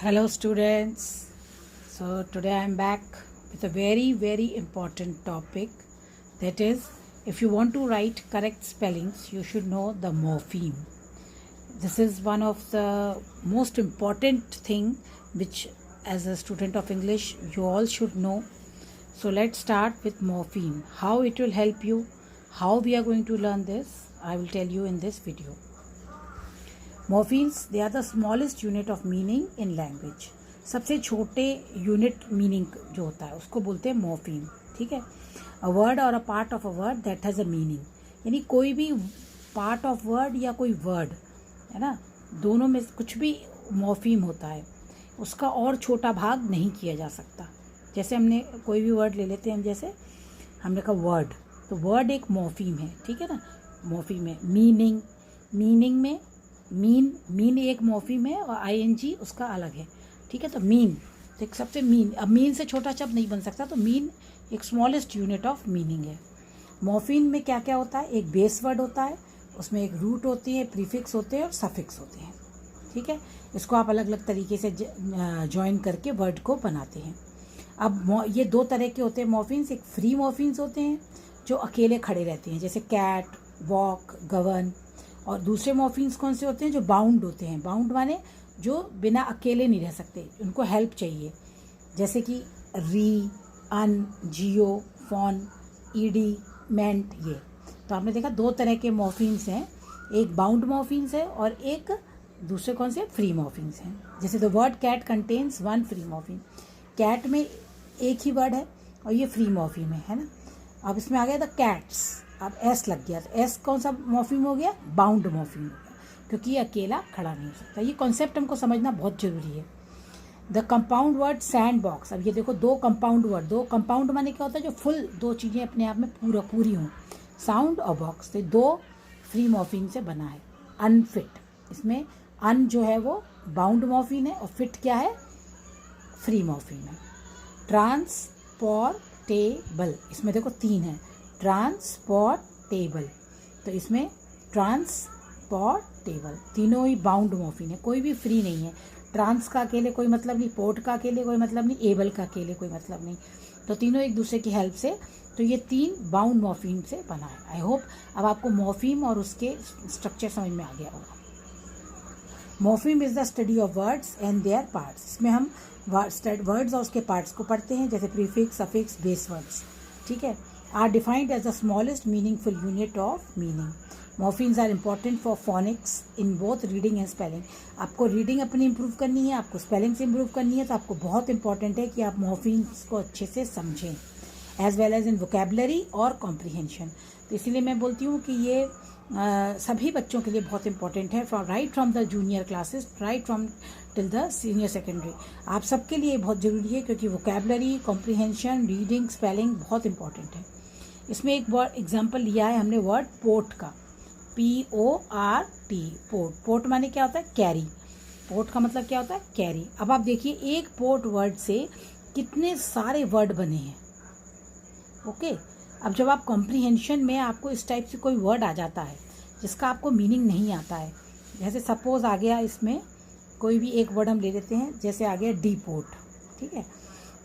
Hello students. So today I am back with a very important topic, that is, if you want to write correct spellings you should know the morpheme. This is one of the most important thing which as a student of English you all should know. So let's start with morpheme. How it will help you, how we are going to learn this, I will tell you in this video. Morphemes, they are the smallest unit of meaning in language. सबसे छोटे unit meaning जो होता है उसको बोलते हैं morpheme. ठीक है, अ वर्ड और a part of a word that has a meaning, यानी कोई भी पार्ट ऑफ वर्ड या कोई वर्ड है ना, दोनों में कुछ भी मॉर्फीम होता है, उसका और छोटा भाग नहीं किया जा सकता. जैसे हमने कोई भी वर्ड ले लेते हैं, हम जैसे हमने कहा वर्ड, तो वर्ड एक मॉर्फीम है. ठीक है ना, मॉर्फीम है. मीनिंग, मीनिंग में मीन एक मॉर्फीम है और आईएनजी उसका अलग है. ठीक है, तो मीन तो एक सबसे मीन, अब मीन से छोटा शब्द नहीं बन सकता, तो मीन एक स्मॉलेस्ट यूनिट ऑफ मीनिंग है. मॉर्फीम में क्या क्या होता है, एक बेस वर्ड होता है, उसमें एक रूट होती है, प्रीफिक्स होते हैं और सफिक्स होते हैं. ठीक है, इसको आप अलग अलग तरीके से ज्वाइन करके वर्ड को बनाते हैं. अब ये दो तरह के होते हैं मॉर्फीम्स. एक फ्री मॉर्फीम्स होते हैं जो अकेले खड़े रहते हैं, जैसे कैट, वॉक, गवर्न. और दूसरे मॉर्फीम्स कौन से होते हैं, जो बाउंड होते हैं. बाउंड माने जो बिना अकेले नहीं रह सकते, उनको हेल्प चाहिए, जैसे कि री, अन, जियो, फॉन, ईडी, मेंट. ये तो आपने देखा दो तरह के मॉर्फीम्स हैं, एक बाउंड मॉर्फीम्स है और एक दूसरे कौन से फ्री मॉर्फीम्स हैं. जैसे the word cat contains one free morpheme. Cat में एक ही वर्ड है और ये फ्री मॉर्फीम है ना. अब इसमें आ गया द कैट्स, अब एस लग गया, तो एस कौन सा मॉर्फीम हो गया, बाउंड मॉर्फीम हो गया, क्योंकि ये अकेला खड़ा नहीं हो सकता. ये कॉन्सेप्ट हमको समझना बहुत जरूरी है. The compound word sand box. अब ये देखो दो कंपाउंड वर्ड, दो कंपाउंड माने क्या होता है, जो फुल दो चीज़ें अपने आप में पूरी हों, साउंड और बॉक्स. तो दो फ्री मॉर्फीम से बना है. अनफिट, इसमें अन जो है वो बाउंड मॉर्फीम है और फिट क्या है, फ्री मॉर्फीम है. ट्रांसपोर्टेबल, इसमें देखो तीन है, ट्रांसपोर्टेबल, तो इसमें ट्रांसपोर्टेबल, तीनों ही बाउंड मॉर्फीम है, कोई भी फ्री नहीं है. ट्रांस का अकेले कोई मतलब नहीं, पोर्ट का अकेले कोई मतलब नहीं, एबल का अकेले कोई मतलब नहीं, तो तीनों एक दूसरे की हेल्प से, तो ये तीन बाउंड मॉर्फीम से बना है. आई होप अब आपको मॉर्फीम और उसके स्ट्रक्चर समझ में आ गया होगा. Morpheme is the study of words and there parts. इसमें हम वर्ड्स और उसके पार्ट्स को पढ़ते हैं, जैसे प्रीफिक्स, सफिक्स, बेस वर्ड्स. ठीक है, are defined as the smallest meaningful unit of meaning. Morphemes are important for phonics in both reading and spelling. आपको रीडिंग अपनी इम्प्रूव करनी है, आपको स्पेलिंग से इम्प्रूव करनी है, तो आपको बहुत इंपॉर्टेंट है कि आप मॉर्फीम्स को अच्छे से समझें, as well as in vocabulary और कॉम्प्रीहेंशन. तो इसीलिए मैं बोलती हूँ कि ये सभी बच्चों के लिए बहुत इंपॉर्टेंट है, right from the junior classes right from till the senior secondary. आप सबके लिए बहुत ज़रूरी है, क्योंकि वोकेबलरी, कॉम्प्रीहेंशन, रीडिंग, स्पेलिंग बहुत इंपॉर्टेंट है. इसमें एक वर्ड एग्जाम्पल लिया है हमने, वर्ड पोर्ट का, PORT, पोर्ट. पोर्ट माने क्या होता है, कैरी. पोर्ट का मतलब क्या होता है, कैरी. अब आप देखिए एक पोर्ट वर्ड से कितने सारे वर्ड बने हैं. ओके, अब जब आप कॉम्प्रीहेंशन में आपको इस टाइप से कोई वर्ड आ जाता है जिसका आपको मीनिंग नहीं आता है, जैसे सपोज आ गया, इसमें कोई भी एक वर्ड हम ले लेते हैं, जैसे आ गया डीपोर्ट. ठीक है,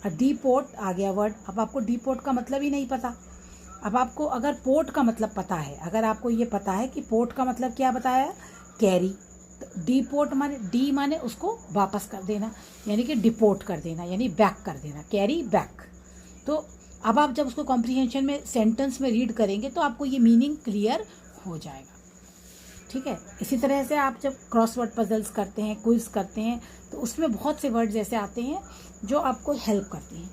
डीपोर्ट आ गया वर्ड. अब आपको डीपोर्ट का मतलब ही नहीं पता. अब आपको अगर पोर्ट का मतलब पता है, अगर आपको ये पता है कि पोर्ट का मतलब क्या बताया, कैरी, तो डीपोर्ट माने, डी माने उसको वापस कर देना, यानी कि डिपोर्ट कर देना, यानी बैक कर देना, कैरी बैक. तो अब आप जब उसको कॉम्प्रीहेंशन में सेंटेंस में रीड करेंगे तो आपको ये मीनिंग क्लियर हो जाएगा. ठीक है, इसी तरह से आप जब क्रॉसवर्ड पजल्स करते हैं, क्विज करते हैं, तो उसमें बहुत से वर्ड्स ऐसे आते हैं जो आपको हेल्प करते हैं.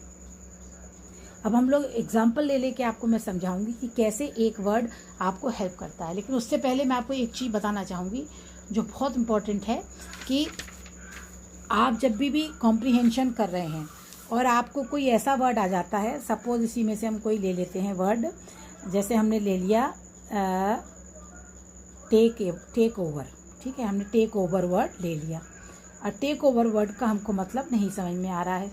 अब हम लोग एग्जाम्पल ले लेके आपको मैं समझाऊंगी कि कैसे एक वर्ड आपको हेल्प करता है. लेकिन उससे पहले मैं आपको एक चीज़ बताना चाहूँगी जो बहुत इम्पॉर्टेंट है, कि आप जब भी कॉम्प्रीहेंशन कर रहे हैं और आपको कोई ऐसा वर्ड आ जाता है, सपोज इसी में से हम कोई ले लेते हैं वर्ड, जैसे हमने ले लिया टेक ओवर. ठीक है, हमने टेक ओवर वर्ड ले लिया, और टेक ओवर वर्ड का हमको मतलब नहीं समझ में आ रहा है,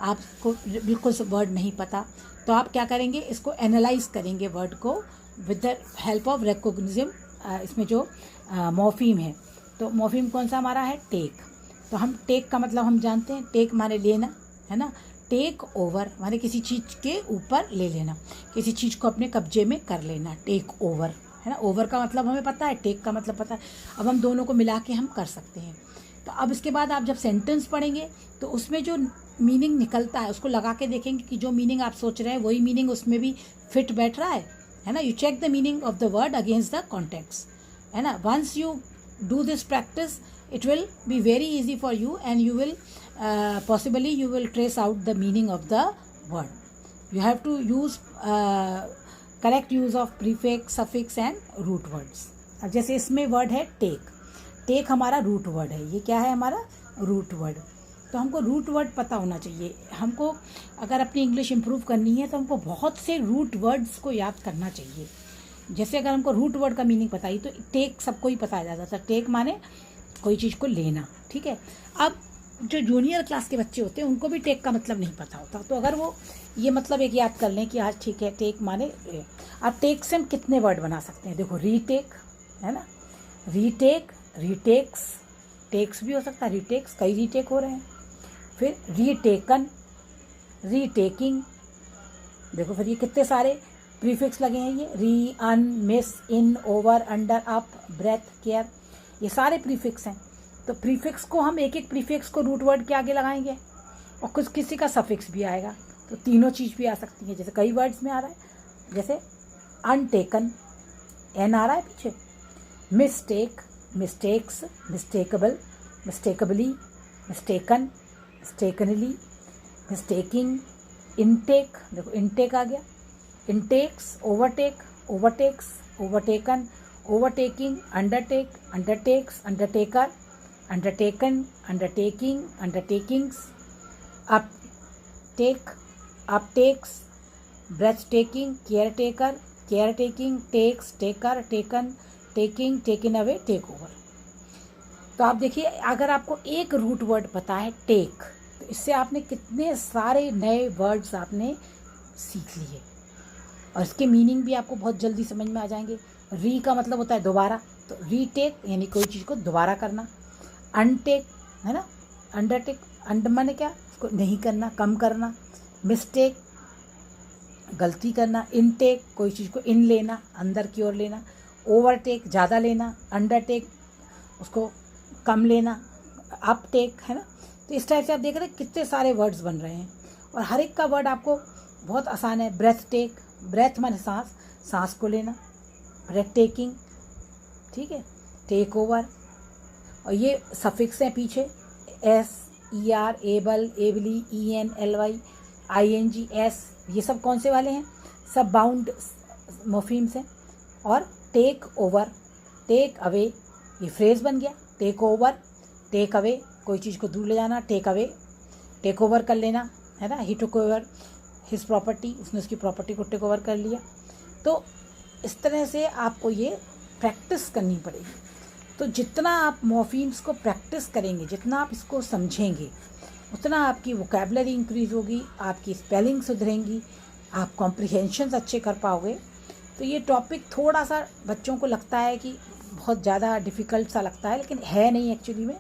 आपको बिल्कुल वर्ड नहीं पता, तो आप क्या करेंगे, इसको एनालाइज करेंगे वर्ड को विद द हेल्प ऑफ रिकॉग्निज्म. इसमें जो मॉर्फीम है, तो मॉर्फीम कौन सा हमारा है, टेक. तो हम टेक का मतलब हम जानते हैं, टेक माने लेना, है ना। टेक ओवर माने किसी चीज़ के ऊपर ले लेना, किसी चीज़ को अपने कब्जे में कर लेना, टेक ओवर, है ना। ओवर का मतलब हमें पता है, टेक का मतलब पता है। अब हम दोनों को मिला के हम कर सकते हैं। तो अब इसके बाद आप जब सेंटेंस पढ़ेंगे तो उसमें जो मीनिंग निकलता है उसको लगा के देखेंगे कि जो मीनिंग आप सोच रहे हैं वही मीनिंग उसमें भी फिट बैठ रहा है ना। You check the meaning of the word against the context, है ना। Once you do this practice it will be very easy for you and you will possibly you will trace out the meaning of the word. You have to use correct use of prefix, suffix and root words. अब जैसे इसमें word है take, take हमारा root word है, ये क्या है हमारा रूट वर्ड। तो हमको रूट वर्ड पता होना चाहिए। हमको अगर अपनी इंग्लिश इम्प्रूव करनी है तो हमको बहुत से रूट वर्ड्स को याद करना चाहिए। जैसे अगर हमको रूट वर्ड का मीनिंग पता ही तो टेक सबको ही पता आ जाता था, टेक माने कोई चीज़ को लेना, ठीक है। अब जो जूनियर क्लास के बच्चे होते हैं उनको भी टेक का मतलब नहीं पता होता, तो अगर वो ये मतलब एक याद कर लें कि आज ठीक है टेक माने, अब टेक से हम कितने वर्ड बना सकते हैं। देखो रीटेक, है ना, रीटेक, रीटेक्स, टेक्स भी हो सकता है, रीटेक्स, कई रीटेक हो रहे हैं। फिर रीटेकन, रीटेकिंग, देखो फिर ये कितने सारे प्रीफिक्स लगे हैं, ये re, un, mis, in, over, under, up, breath, care, ये सारे प्रीफिक्स हैं। तो प्रीफिक्स को हम एक एक प्रीफिक्स को रूट वर्ड के आगे लगाएंगे और कुछ किसी का सफिक्स भी आएगा, तो तीनों चीज़ भी आ सकती है। जैसे कई वर्ड्स में आ रहा है, जैसे अनटेकन, एन आ रहा है पीछे, mistake, mistakes, mistakable, mistakably, mistaken, mistakenly, mistaking, intake, देखो इनटेक आ गया, intakes, overtake, overtakes, overtaken, overtaking, undertake, undertakes, undertaker, undertaken, undertaking, undertakings, uptake, uptakes, breathtaking, caretaker, caretaking, takes, taker, taken, taking, taken away, take over। तो आप देखिए अगर आपको एक root word पता है टेक, तो इससे आपने कितने सारे नए वर्ड्स आपने सीख लिए और इसके मीनिंग भी आपको बहुत जल्दी समझ में आ जाएंगे। री का मतलब होता है दोबारा, तो रीटेक यानी कोई चीज़ को दोबारा करना, अनटेक, है ना, अंडरटेक, अंड माने क्या, उसको नहीं करना, कम करना, मिस्टेक, गलती करना, इनटेक, कोई चीज़ को इन लेना, अंदर की ओर लेना, ओवरटेक, ज़्यादा लेना, अंडरटेक, उसको कम लेना, अपटेक, है ना। तो इस टाइप से आप देख रहे हैं कितने सारे वर्ड्स बन रहे हैं और हर एक का वर्ड आपको बहुत आसान है। ब्रेथ टेक, ब्रेथ माने सांस, सांस को लेना, ब्रेथ टेकिंग, ठीक है, टेक ओवर, और ये सफिक्स हैं पीछे, S, E R, able, ably, E N, L Y, I N G, S, ये सब कौन से वाले हैं, सब बाउंड मोफीम्स हैं। और टेक ओवर, टेक अवे, ये फ्रेज बन गया, टेक ओवर, टेक अवे, कोई चीज़ को दूर ले जाना, टेक अवे, टेक ओवर कर लेना, है ना, ही टुक ओवर हिज प्रॉपर्टी, उसने उसकी प्रॉपर्टी को टेक ओवर कर लिया। तो इस तरह से आपको ये प्रैक्टिस करनी पड़ेगी। तो जितना आप मॉर्फीम्स को प्रैक्टिस करेंगे, जितना आप इसको समझेंगे, उतना आपकी वोकैबुलरी इंक्रीज़ होगी, आपकी स्पेलिंग सुधरेंगी, आप कॉम्प्रिहेंशंस अच्छे कर पाओगे। तो ये टॉपिक थोड़ा सा बच्चों को लगता है कि बहुत ज़्यादा डिफ़िकल्ट सा लगता है, लेकिन है नहीं एक्चुअली में।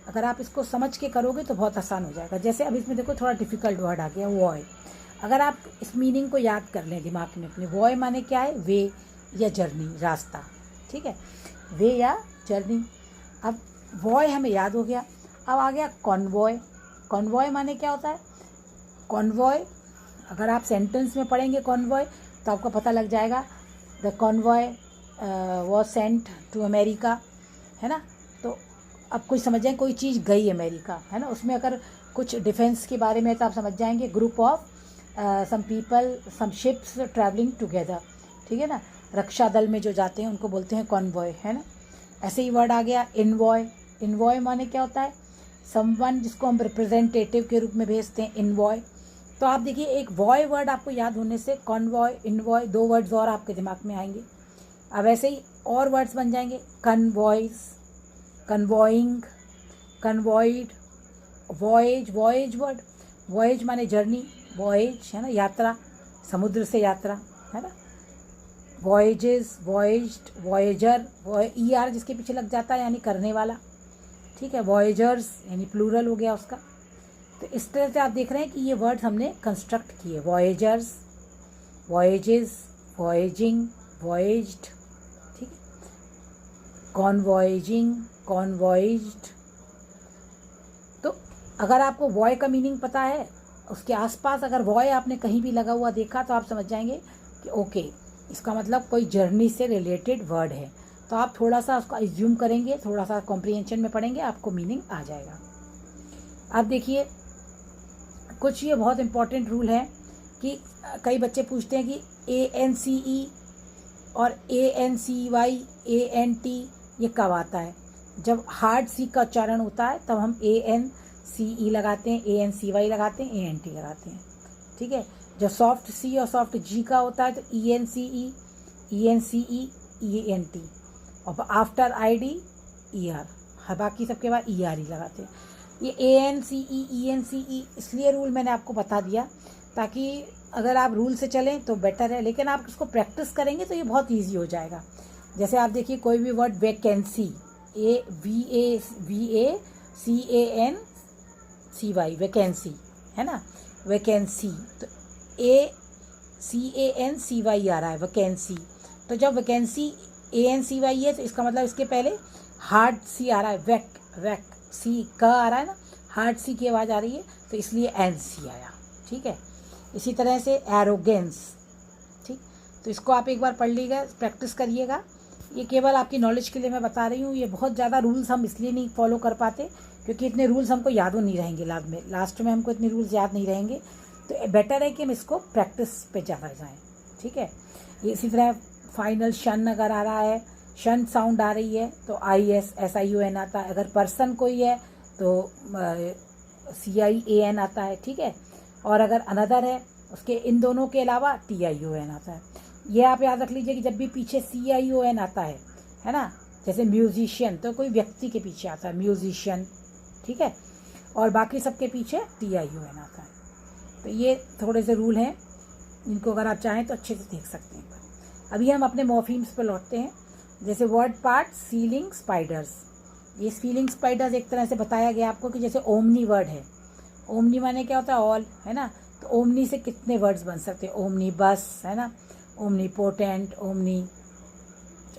अगर आप इसको समझ के करोगे तो बहुत आसान हो जाएगा। जैसे अब इसमें देखो थोड़ा डिफ़िकल्ट वर्ड आ गया, वॉय। अगर आप इस मीनिंग को याद कर लें दिमाग में अपने, वॉय माने क्या है, वे या जर्नी, रास्ता, ठीक है, वे या जर्नी। अब वॉय हमें याद हो गया, अब आ गया कॉन्वॉय। कॉन्वॉय माने क्या होता है, कॉन्वॉय अगर आप सेंटेंस में पढ़ेंगे कॉन्वॉय तो आपको पता लग जाएगा, the convoy was sent to America, है ना। तो अब कोई समझ जाए कोई चीज़ गई अमेरिका, है ना, उसमें अगर कुछ डिफेंस के बारे में तो आप समझ जाएंगे, group of some people, some ships travelling together, ठीक है ना, रक्षा दल में जो जाते हैं उनको बोलते हैं कॉन्वॉय, है ना। ऐसे ही वर्ड आ गया इनवॉय। इनवॉय माने क्या होता है, समवन जिसको हम रिप्रेजेंटेटिव के रूप में भेजते हैं, इनवॉय। तो आप देखिए एक वॉय वर्ड आपको याद होने से कॉन्वॉय, इनवॉय, दो वर्ड्स और आपके दिमाग में आएंगे। अब ऐसे ही और वर्ड्स बन जाएंगे, कन्वॉइज, कन्वॉइंग, कन्वॉइड, वॉयज, वॉयज वर्ड, वॉयज माने जर्नी, वॉयज, है ना, यात्रा, समुद्र से यात्रा, है ना, वॉयजेस, वॉयज्ड, वॉयजर, ई आर जिसके पीछे लग जाता है यानी करने वाला, ठीक है, वॉयेजर्स यानी प्लूरल हो गया उसका। तो इस तरह से आप देख रहे हैं कि ये वर्ड हमने कंस्ट्रक्ट किए, वॉयेजर्स, वॉयेजेस, वॉयेजिंग, वॉयेज्ड, ठीक है, कॉन्वॉयजिंग, कॉन्वॉयज्ड। तो अगर आपको वॉय का मीनिंग पता है, उसके आसपास अगर वॉय आपने कहीं भी लगा हुआ देखा तो आप समझ जाएंगे कि ओके, इसका मतलब कोई जर्नी से रिलेटेड वर्ड है। तो आप थोड़ा सा उसको एज्यूम करेंगे, थोड़ा सा कॉम्प्रिहेंशन में पढ़ेंगे, आपको मीनिंग आ जाएगा। अब देखिए, कुछ ये बहुत इंपॉर्टेंट रूल है कि कई बच्चे पूछते हैं कि ANCE और ANCY, ANT ये कब आता है। जब हार्ड सी का उच्चारण होता है तब हम ANCE लगाते हैं, ANCY लगाते हैं, ANT लगाते हैं, ठीक है। जब सॉफ्ट सी और सॉफ्ट जी का होता है तो ENCE, ENCE, ENT, और आफ्टर ID ER, बाकी सबके बाद ER ही लगाते हैं। ये ANCE, ENCE इसलिए रूल मैंने आपको बता दिया ताकि अगर आप रूल से चलें तो बेटर है, लेकिन आप इसको प्रैक्टिस करेंगे तो ये बहुत ईजी हो जाएगा। जैसे आप देखिए, कोई भी वर्ड वैकेंसी, VACANCY, वैकेंसी है ना, वैकेंसी, तो ACANCY आ रहा है, वैकेंसी। तो जब वैकेंसी ANCY है तो इसका मतलब इसके पहले हार्ड सी आ रहा है, वैक सी का आ रहा है ना, हार्ड सी की आवाज़ आ रही है, तो इसलिए NC आया, ठीक है। इसी तरह से एरोगेंस, ठीक। तो इसको आप एक बार पढ़ लीजिएगा, प्रैक्टिस करिएगा। ये केवल आपकी नॉलेज के लिए मैं बता रही हूँ। ये बहुत ज़्यादा रूल्स हम इसलिए नहीं फॉलो कर पाते क्योंकि इतने रूल्स हमको याद नहीं रहेंगे, लास्ट में हमको इतने रूल्स याद नहीं रहेंगे। तो बेटर है कि हम इसको प्रैक्टिस पे ज़्यादा जाएँ, ठीक है। इसी तरह फाइनल शन अगर आ रहा है, शन साउंड आ रही है तो ISSION आता है। अगर पर्सन कोई है तो CIAN आता है, ठीक है। और अगर अनदर है, उसके इन दोनों के अलावा TION आता है। ये आप याद रख लीजिए कि जब भी पीछे CION आता है ना, जैसे म्यूजिशियन तो कोई व्यक्ति के पीछे आता है, म्यूजिशियन, ठीक है, और बाकी सबके पीछे TION आता है। तो ये थोड़े से रूल हैं, इनको अगर आप चाहें तो अच्छे से देख सकते हैं। अभी हम अपने मॉर्फीम्स पर लौटते हैं। जैसे वर्ड पार्ट, सीलिंग, स्पाइडर्स। ये सीलिंग स्पाइडर्स एक तरह से बताया गया आपको कि जैसे ओमनी वर्ड है, ओमनी माने क्या होता है, ऑल, है ना। तो ओमनी से कितने वर्ड्स बन सकते हैं, ओमनी बस, है ना, ओमनी पोटेंट,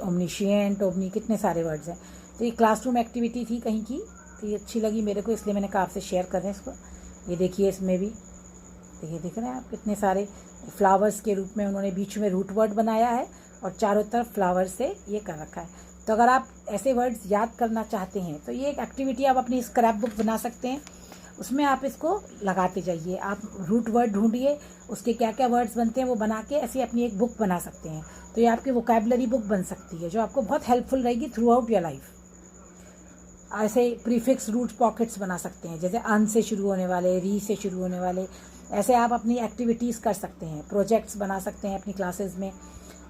ओमनीशिएंट, ओमनी, कितने सारे वर्ड्स हैं। तो ये क्लासरूम एक्टिविटी थी कहीं की, तो ये अच्छी लगी मेरे को, इसलिए मैंने कहा आपसे शेयर कर दें इसको। ये देखिए, इसमें भी देखिए, देख रहे हैं आप कितने सारे फ्लावर्स के रूप में उन्होंने बीच में रूट वर्ड बनाया है और चारों तरफ फ्लावर से ये कर रखा है। तो अगर आप ऐसे वर्ड्स याद करना चाहते हैं तो ये एक एक्टिविटी आप अपनी स्क्रैप बुक बना सकते हैं, उसमें आप इसको लगाते जाइए। आप रूट वर्ड ढूंढिए, उसके क्या क्या वर्ड्स बनते हैं वो बना के ऐसे अपनी एक बुक बना सकते हैं। तो ये आपकी वोकैबुलरी बुक बन सकती है जो आपको बहुत हेल्पफुल रहेगी थ्रू आउट योर लाइफ। ऐसे प्रीफिक्स रूट पॉकेट्स बना सकते हैं, जैसे अन से शुरू होने वाले, री से शुरू होने वाले। ऐसे आप अपनी एक्टिविटीज़ कर सकते हैं, प्रोजेक्ट्स बना सकते हैं अपनी क्लासेस में।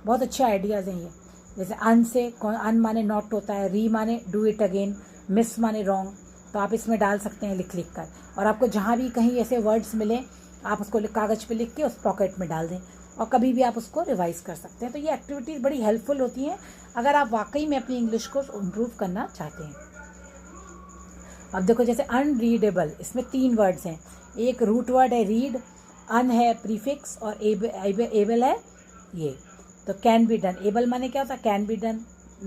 बहुत अच्छे आइडियाज़ हैं ये। जैसे अन से, अन माने नॉट होता है, री माने डू इट अगेन, मिस माने रॉन्ग। तो आप इसमें डाल सकते हैं लिख कर, और आपको जहाँ भी कहीं ऐसे वर्ड्स मिलें आप उसको कागज़ पे लिख के उस पॉकेट में डाल दें और कभी भी आप उसको रिवाइज कर सकते हैं। तो ये एक्टिविटीज़ बड़ी हेल्पफुल होती हैं अगर आप वाकई में अपनी इंग्लिश को इम्प्रूव करना चाहते हैं। अब देखो, जैसे अनरीडेबल, इसमें 3 वर्ड्स हैं। एक रूट वर्ड है रीड, अन है प्रीफिक्स, और एबल है ये। तो कैन बी डन, एबल माने क्या होता है, कैन बी डन,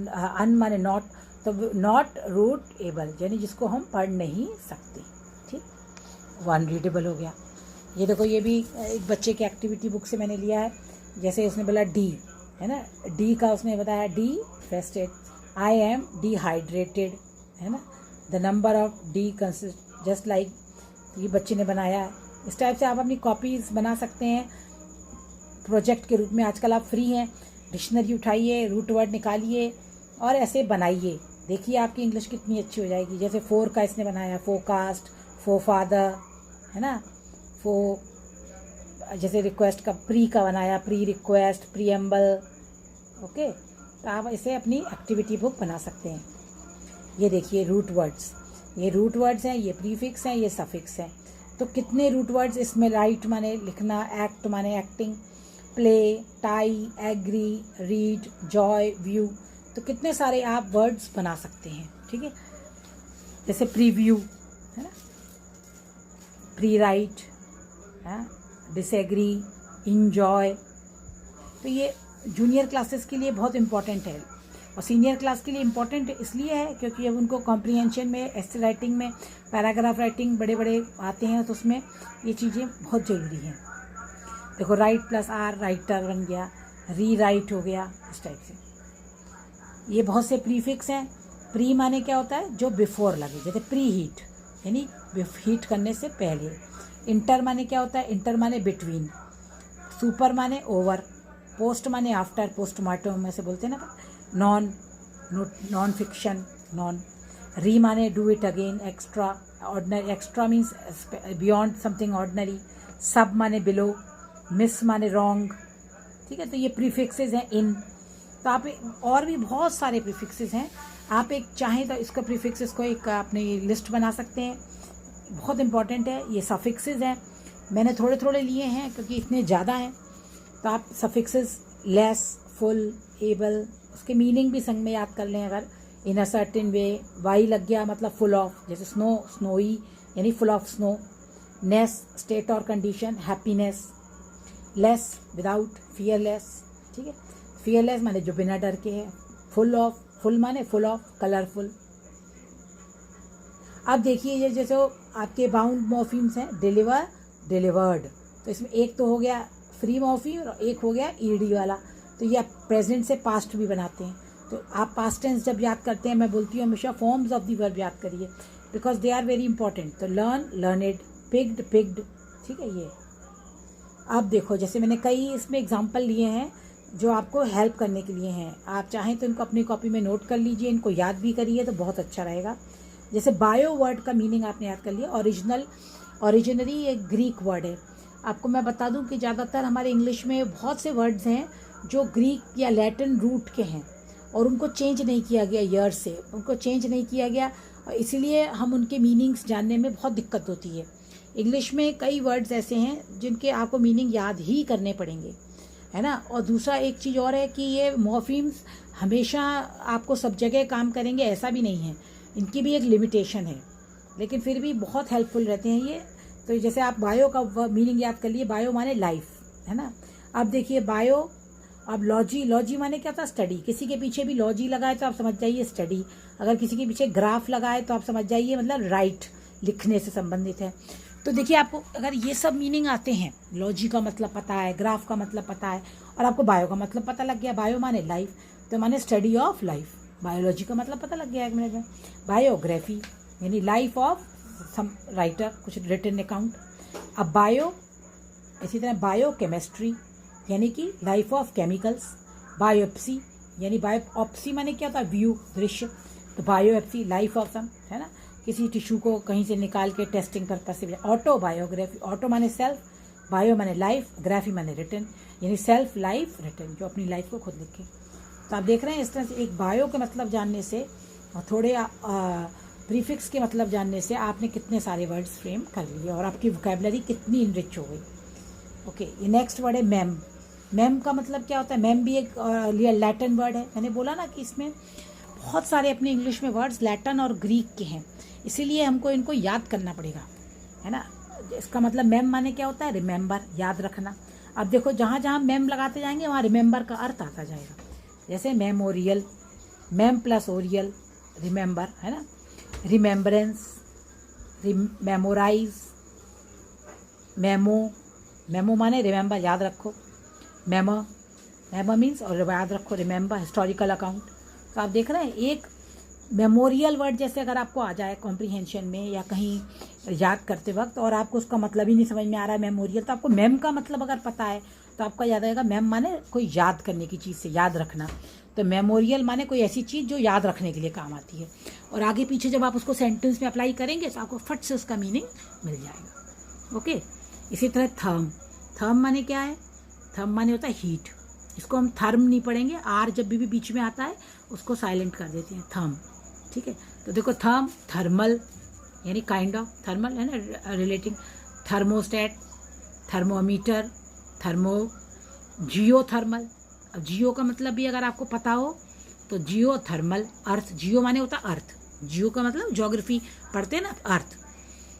अन माने नॉट, तो नॉट रूट एबल यानी जिसको हम पढ़ नहीं सकते, ठीक, वो अनरीडेबल हो गया। ये देखो, ये भी एक बच्चे की एक्टिविटी बुक से मैंने लिया है। जैसे उसने बोला डी, है ना, डी का उसने बताया डी फेस्टेड, आई एम डिहाइड्रेटेड, है ना, the number of D consist just like, ये बच्चे ने बनाया है। इस टाइप से आप अपनी कॉपीज़ बना सकते हैं प्रोजेक्ट के रूप में। आजकल आप फ्री हैं, डिक्शनरी उठाइए, रूट वर्ड निकालिए और ऐसे बनाइए। देखिए आपकी इंग्लिश कितनी अच्छी हो जाएगी। जैसे फोर का इसने बनाया, फोरकास्ट, फो फादर, है ना, फो, जैसे रिक्वेस्ट का प्री का बनाया, प्री रिक्वेस्ट, प्रीएम्बल, ओके। तो आप इसे अपनी एक्टिविटी बुक बना सकते हैं। ये देखिए रूट वर्ड्स, ये रूट वर्ड्स हैं, ये प्रीफिक्स हैं, ये सफिक्स हैं। तो कितने रूट वर्ड्स इसमें, राइट माने लिखना, एक्ट माने acting, play, tie, agree, read, joy, view, तो कितने सारे आप वर्ड्स बना सकते हैं, ठीक है। जैसे प्रीव्यू है ना, प्री राइट, डिसएग्री, इंजॉय। तो ये जूनियर क्लासेस के लिए बहुत इंपॉर्टेंट है और सीनियर क्लास के लिए इम्पॉर्टेंट इसलिए है क्योंकि अब उनको कॉम्प्रीहेंशन में, एस्से राइटिंग में, पैराग्राफ राइटिंग बड़े बड़े आते हैं तो उसमें ये चीज़ें बहुत ज़रूरी हैं। देखो राइट प्लस आर राइटर बन गया, री राइट हो गया, इस टाइप से। ये बहुत से प्रीफिक्स हैं। प्री माने क्या होता है, जो बिफोर लगे, जैसे प्री हीट यानी हीट करने से पहले। इंटर माने क्या होता है, इंटर माने बिटवीन। सुपर माने ओवर। पोस्ट माने आफ्टर, पोस्टमार्टम में से बोलते हैं ना। Non fiction, non. री माने do it again, extra, ordinary, extra means beyond something ordinary. सब माने बिलो, मिस माने रॉन्ग, ठीक है। तो ये प्रीफिक्सेस हैं इन। तो आप और भी बहुत सारे प्रीफिक्सेस हैं, आप एक चाहें तो इसका प्रीफिक्सेस को एक अपने लिस्ट बना सकते हैं, बहुत इंपॉर्टेंट है। ये सफिक्सेस हैं, मैंने थोड़े थोड़े लिए हैं क्योंकि इतने ज़्यादा हैं। तो आप सफिक्सेस लेस, फुल, एबल, उसके मीनिंग भी संग में याद कर लें अगर। इन अ सर्टेन वे, वाई लग गया मतलब फुल ऑफ, जैसे स्नो, स्नोई यानी full of snow. Ness, state और condition, happiness. Less, without, fearless, ठीक है। फियरलेस माने जो बिना डर के है। फुल ऑफ, फुल माने फुल ऑफ, कलरफुल। अब देखिए ये जैसे आपके बाउंड मॉर्फीम्स हैं, डिलीवर, डिलीवर्ड। तो इसमें एक तो हो गया फ्री मॉर्फीम और एक हो गया ईडी वाला। तो ये आप प्रेजेंट से पास्ट भी बनाते हैं। तो आप पास्ट टेंस जब याद करते हैं, मैं बोलती हूँ हमेशा फॉर्म्स ऑफ द वर्ब याद करिए because they are very important. तो लर्न, लर्नेड, पिग्ड, पिग्ड, ठीक है। ये अब देखो जैसे मैंने कई इसमें एग्जाम्पल लिए हैं जो आपको हेल्प करने के लिए हैं। आप चाहें तो इनको अपनी कॉपी में नोट कर लीजिए, इनको याद भी करिए तो बहुत अच्छा रहेगा। जैसे बायो वर्ड का मीनिंग आपने याद कर लिया। ओरिजिनली एक ग्रीक वर्ड है। आपको मैं बता दूं कि ज़्यादातर हमारे इंग्लिश में बहुत से वर्ड्स हैं जो ग्रीक या लैटिन रूट के हैं और उनको चेंज नहीं किया गया ईयर से, उनको चेंज नहीं किया गया और इसीलिए हम उनके मीनिंग्स जानने में बहुत दिक्कत होती है। इंग्लिश में कई वर्ड्स ऐसे हैं जिनके आपको मीनिंग याद ही करने पड़ेंगे, है ना। और दूसरा एक चीज़ और है कि ये मॉर्फीम्स हमेशा आपको सब जगह काम करेंगे ऐसा भी नहीं है, इनकी भी एक लिमिटेशन है, लेकिन फिर भी बहुत हेल्पफुल रहते हैं ये। तो जैसे आप बायो का मीनिंग याद कर लिए, बायो माने लाइफ, है ना। अब देखिए बायो, अब लॉजी, लॉजी माने क्या था, स्टडी। किसी के पीछे भी लॉजी लगाए तो आप समझ जाइए स्टडी। अगर किसी के पीछे ग्राफ लगाए तो आप समझ जाइए मतलब राइट, लिखने से संबंधित है। तो देखिए आपको अगर ये सब मीनिंग आते हैं, लॉजी का मतलब पता है, ग्राफ का मतलब पता है और आपको बायो का मतलब पता लग गया, बायो माने लाइफ तो माने स्टडी ऑफ लाइफ, बायोलॉजी का मतलब पता लग गया एक मिनट में। बायोग्राफी यानी लाइफ ऑफ सम राइटर, कुछ रिटन अकाउंट। अब बायो, इसी तरह बायो केमिस्ट्री यानी कि लाइफ ऑफ केमिकल्स। बायोप्सी यानी बायोप्सी माने क्या होता है, व्यू, दृश्य। तो बायोप्सी लाइफ ऑफ सम, है ना, किसी टिश्यू को कहीं से निकाल के टेस्टिंग पर्पज से। ऑटो बायोग्राफी, ऑटो माने सेल्फ, बायो माने लाइफ, ग्राफी माने रिटन यानी सेल्फ लाइफ रिटन, जो अपनी लाइफ को खुद लिखे। तो आप देख रहे हैं इस तरह से एक बायो के मतलब जानने से और थोड़े प्रीफिक्स के मतलब जानने से आपने कितने सारे वर्ड्स फ्रेम कर लिए और आपकी वोकैबुलरी कितनी इनरिच हो गई। ओके, ये नेक्स्ट वर्ड है मैम। मैम का मतलब क्या होता है, मैम भी एक लैटिन वर्ड है। मैंने बोला ना कि इसमें बहुत सारे अपने इंग्लिश में वर्ड्स लैटिन और ग्रीक के हैं, इसीलिए हमको इनको याद करना पड़ेगा, है ना। इसका मतलब मैम माने क्या होता है, रिमेंबर, याद रखना। अब देखो जहाँ जहाँ मैम लगाते जाएंगे वहाँ रिमेंबर का अर्थ आता जाएगा। जैसे memorial, ma'am plus Oryol, remember, है ना। रिमेम्बरेंस, मेमोराइज, मेमो, मेमो माने रिमेंबर, याद रखो। मेमो, मेमो मीन्स और याद रखो, रिमेंबर, हिस्टोरिकल अकाउंट। तो आप देख रहे हैं एक मेमोरियल वर्ड जैसे अगर आपको आ जाए कॉम्प्रीहेंशन में या कहीं याद करते वक्त और आपको उसका मतलब ही नहीं समझ में आ रहा है मेमोरियल, तो आपको मैम का मतलब अगर पता है तो आपका याद आएगा। मैम माने कोई याद करने की चीज़ से, याद रखना। तो मेमोरियल माने कोई ऐसी चीज़ जो याद रखने के लिए काम आती है और आगे पीछे जब आप उसको सेंटेंस में अप्लाई करेंगे तो आपको फट से उसका मीनिंग मिल जाएगा। ओके, इसी तरह थर्म, थर्म माने क्या है, थर्म माने होता है हीट। इसको हम थर्म नहीं पढ़ेंगे, आर जब भी बीच में आता है उसको साइलेंट कर देते हैं, थर्म, ठीक है। तो देखो थर्म, थर्मल यानी काइंड ऑफ, थर्मल है ना, रिलेटिंग। थर्मोस्टेट, थर्मोमीटर, थर्मो, जियो थर्मल। अब जियो का मतलब भी अगर आपको पता हो तो जियो थर्मल, अर्थ, जियो माने होता अर्थ, जियो का मतलब ज्योग्राफी पढ़ते हैं ना, अर्थ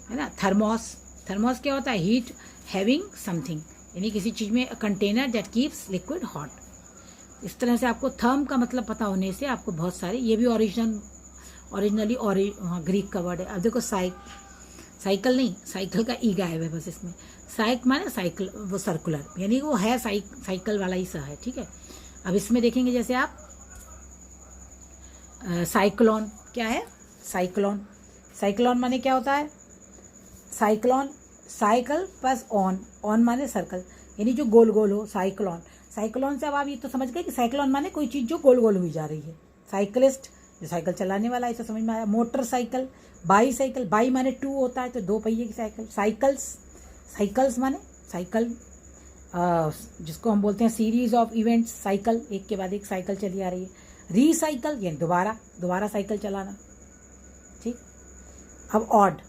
है ना। थर्मोस, थर्मोस क्या होता है, हीट हैविंग समथिंग, यानी किसी चीज़ में container that keeps liquid hot. इस तरह से आपको थर्म का मतलब पता होने से आपको बहुत सारे, ये भी ओरिजिनली ग्रीक का वर्ड है। अब देखो साइकिल नहीं, साइकिल का ई गायब है बस इसमें। साइक माने साइकिल, वो सर्कुलर, यानी वो है साइकिल वाला ही सा है, ठीक है। अब इसमें देखेंगे जैसे आप साइक्लोन, क्या है साइक्लोन, साइक्लोन माने क्या होता है, साइक्लोन साइकिल प्लस ऑन माने सर्कल, यानी जो गोल गोल हो, साइक्लोन। साइक्लोन से अब आप ये तो समझ गए कि साइक्लोन माने कोई चीज़ जो गोल गोल हुई जा रही है। साइकिलिस्ट जो साइकिल चलाने वाला है, तो समझ में आया। मोटरसाइकिल, बाईसाइकिल, बाई माने 2 होता है, तो 2 पहिए की साइकिल। साइकिल्स माने साइकिल, जिसको हम बोलते हैं सीरीज ऑफ इवेंट्स, साइकिल, एक के बाद एक साइकिल चली आ रही है। रीसाइकिल यानी दोबारा साइकिल चलाना, ठीक। अब ऑड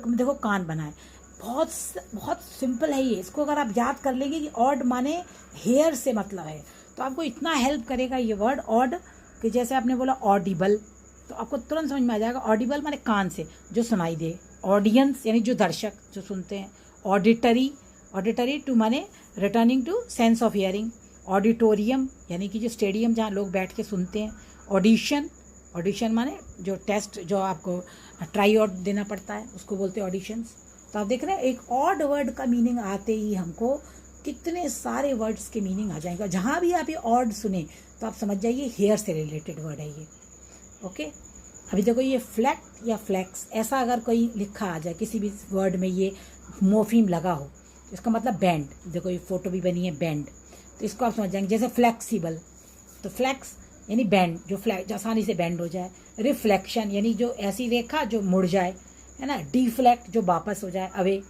देखो कान बनाए, बहुत सिंपल है ये। इसको अगर आप याद कर लेंगे कि ऑड माने हेयर से मतलब है, तो आपको इतना हेल्प करेगा ये वर्ड ऑड, कि जैसे आपने बोला ऑडिबल, तो आपको तुरंत समझ में आ जाएगा। ऑडिबल माने कान से जो सुनाई दे, ऑडियंस यानी जो दर्शक जो सुनते हैं, ऑडिटरी टू माने returning to sense of hearing, auditorium यानी कि जो स्टेडियम जहाँ लोग बैठ के सुनते हैं, ऑडिशन माने जो टेस्ट जो आपको ट्राई आउट देना पड़ता है, उसको बोलते हैं ऑडिशंस। तो आप देख रहे हैं एक ऑड वर्ड का मीनिंग आते ही हमको कितने सारे वर्ड्स के मीनिंग आ जाएंगे। जहाँ भी आप ये ऑड सुने तो आप समझ जाइए हेयर से रिलेटेड वर्ड है ये, ओके। अभी देखो ये फ्लैक्ट या फ्लैक्स, ऐसा अगर कोई लिखा आ जाए किसी भी वर्ड में, ये मोफीम लगा हो, इसका मतलब बैंड। देखो ये फोटो भी बनी है बैंड, तो इसको आप समझ जाएंगे। जैसे फ्लैक्सिबल, तो फ्लैक्स यानी बैंड, जो आसानी से बैंड हो जाए। रिफ्लेक्शन यानी जो ऐसी रेखा जो मुड़ जाए, है ना। डिफ्लेक्ट जो वापस हो जाए अवे।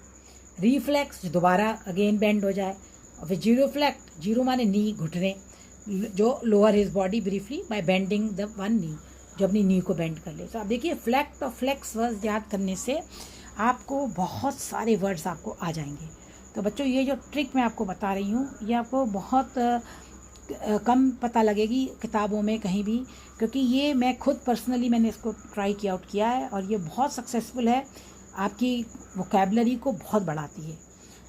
रिफ्लेक्स जो दोबारा अगेन बैंड हो जाए। और फिर जीरोफ्लेक्ट, जीरो माने नी, घुटने, जो lower his body briefly by bending the one knee, जो अपनी नी को बेंड कर ले। तो आप देखिए फ्लैक्ट और फ्लेक्स वर्ड्स याद करने से आपको बहुत सारे वर्ड्स आपको आ जाएंगे। तो बच्चों ये जो ट्रिक मैं आपको बता रही हूँ, ये आपको बहुत कम पता लगेगी किताबों में कहीं भी, क्योंकि ये मैं खुद पर्सनली मैंने इसको ट्राई किया आउट किया है, और ये बहुत सक्सेसफुल है। आपकी वोकैबुलरी को बहुत बढ़ाती है।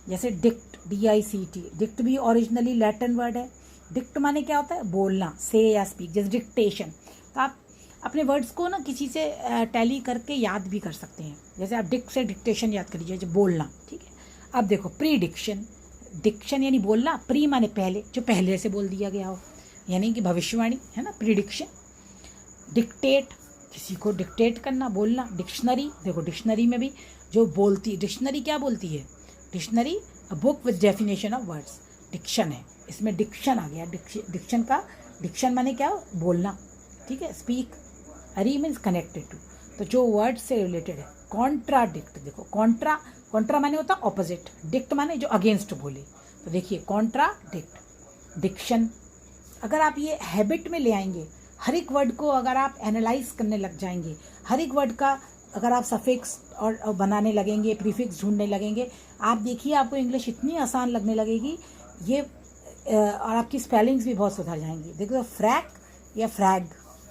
जैसे डिक्ट, DICT, डिक्ट भी ओरिजिनली लैटिन वर्ड है। डिक्ट माने क्या होता है, बोलना, से या स्पीक, जैसे डिक्टेशन। तो आप अपने वर्ड्स को ना किसी से टैली करके याद भी कर सकते हैं। जैसे आप डिक्ट से डिक्टेशन याद कर लीजिए, जो बोलना, ठीक है। अब देखो प्रीडिक्शन, डिक्शन यानी बोलना, प्री माने पहले, जो पहले से बोल दिया गया हो, यानी कि भविष्यवाणी, है ना, प्रीडिक्शन। डिक्टेट, किसी को डिक्टेट करना, बोलना। डिक्शनरी, देखो डिक्शनरी में भी जो बोलती, डिक्शनरी क्या बोलती है, dictionary a book with definition of words, diction है, इसमें डिक्शन आ गया। डिक्शन माने क्या, बोलना, ठीक है। स्पीक, अरी मीन्स कनेक्टेड टू, तो जो वर्ड से रिलेटेड है। कॉन्ट्राडिक्ट, देखो कॉन्ट्रा माने होता है ऑपोजिट, डिक्ट माने जो अगेंस्ट बोले, तो देखिए कॉन्ट्राडिक्ट। डिक्शन, अगर आप ये हैबिट में ले आएंगे, हर एक वर्ड को अगर आप एनालाइज करने लग जाएंगे, हर एक वर्ड का अगर आप सफिक्स और बनाने लगेंगे, प्रीफिक्स ढूंढने लगेंगे, आप देखिए आपको इंग्लिश इतनी आसान लगने लगेगी ये, और आपकी स्पेलिंग्स भी बहुत सुधर जाएंगी। देखो फ्रैक या फ्रैग,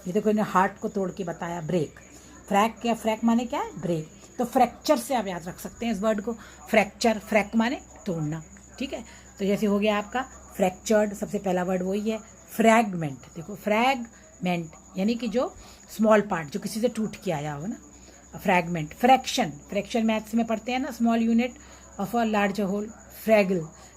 ये देखो इन्हें हार्ट को तोड़ के बताया, ब्रेक। फ्रैक या फ्रैक माने क्या है, ब्रेक। तो फ्रैक्चर से आप याद रख सकते हैं इस वर्ड को, फ्रैक्चर, फ्रैक माने तोड़ना, ठीक है। तो जैसे हो गया आपका फ्रैक्चर्ड, सबसे पहला वर्ड वही है। फ्रैगमेंट, देखो फ्रैगमेंट यानी कि जो स्मॉल पार्ट, जो किसी से टूट के आया हो ना, फ्रैगमेंट। फ्रैक्शन मैथ्स में पढ़ते हैं ना, small unit of a large whole.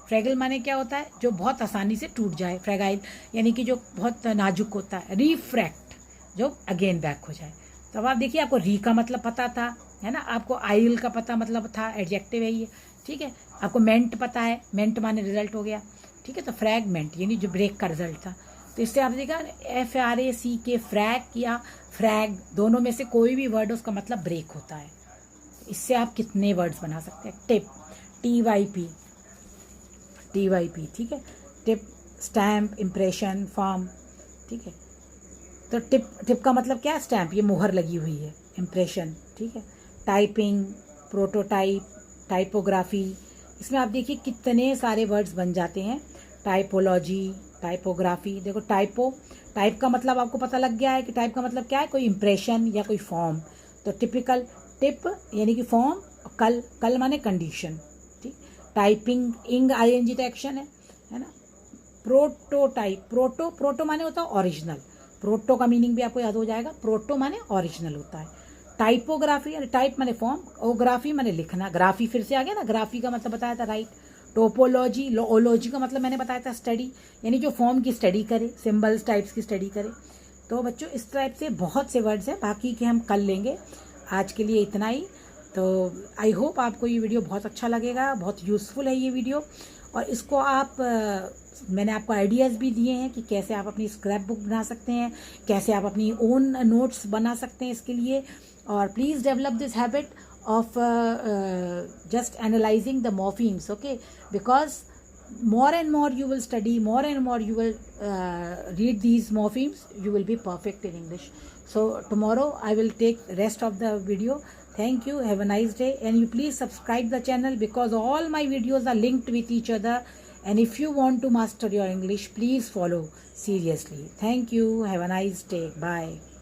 फ्रैगल माने क्या होता है, जो बहुत आसानी से टूट जाए। फ्रैगाइल यानी कि जो बहुत नाजुक होता है। रिफ्रैक्ट, जो अगेन बैक हो जाए। तो अब आप देखिए आपको री का मतलब पता था, है ना, आपको आइल का पता मतलब था, एडजेक्टिव है ये, ठीक है। आपको मेंट पता है, मेंट माने रिजल्ट हो गया, ठीक है। तो फ्रैगमेंट यानी जो ब्रेक का रिजल्ट था। तो इससे आपने देखा FRAC, फ्रैक या फ्रैग, दोनों में से कोई भी वर्ड उसका मतलब ब्रेक होता है। इससे आप कितने वर्ड्स बना सकते हैं। टिप, TYP, ठीक है। टिप, स्टैम्प, इम्प्रेशन, फॉर्म, ठीक है। तो टिप का मतलब क्या है, स्टैम्प, ये मुहर लगी हुई है। इम्प्रेशन, ठीक है। टाइपिंग, प्रोटोटाइप, टाइपोग्राफी, इसमें आप देखिए कितने सारे वर्ड्स बन जाते हैं। टाइपोलॉजी, टाइपोग्राफी, देखो टाइप का मतलब आपको पता लग गया है कि टाइप का मतलब क्या है, कोई इंप्रेशन या कोई फॉर्म। तो टिपिकल, टिप यानी कि फॉर्म, कल माने कंडीशन, ठीक। टाइपिंग, इंग ING तो एक्शन है ना। प्रोटोटाइप, प्रोटो माने होता है ओरिजिनल, प्रोटो का मीनिंग भी आपको याद हो जाएगा, प्रोटो माने ओरिजिनल होता है। टाइपोग्राफी यानी टाइप माने फॉर्म, ओग्राफी माने लिखना, ग्राफी फिर से आ गया ना, ग्राफी का मतलब बताया था राइट। टोपोलॉजी, ओलॉजी का मतलब मैंने बताया था स्टडी, यानी जो फॉर्म की स्टडी करे, सिंबल्स टाइप्स की स्टडी करे। तो बच्चों इस टाइप से बहुत से वर्ड्स हैं, बाकी के हम कल लेंगे। आज के लिए इतना ही। तो आई होप आपको ये वीडियो बहुत अच्छा लगेगा, बहुत यूज़फुल है ये वीडियो। और इसको आप मैंने आपको आइडियाज़ भी दिए हैं कि कैसे आप अपनी स्क्रैप बुक बना सकते हैं, कैसे आप अपनी ओन नोट्स बना सकते हैं इसके लिए। और please develop this habit of just analyzing the morphemes, okay, because more and more you will study, more and more you will read these morphemes, you will be perfect in English. So tomorrow I will take rest of the video. Thank you, have a nice day, and you please subscribe the channel because all my videos are linked with each other, and if you want to master your English, please follow seriously. Thank you, have a nice day, bye.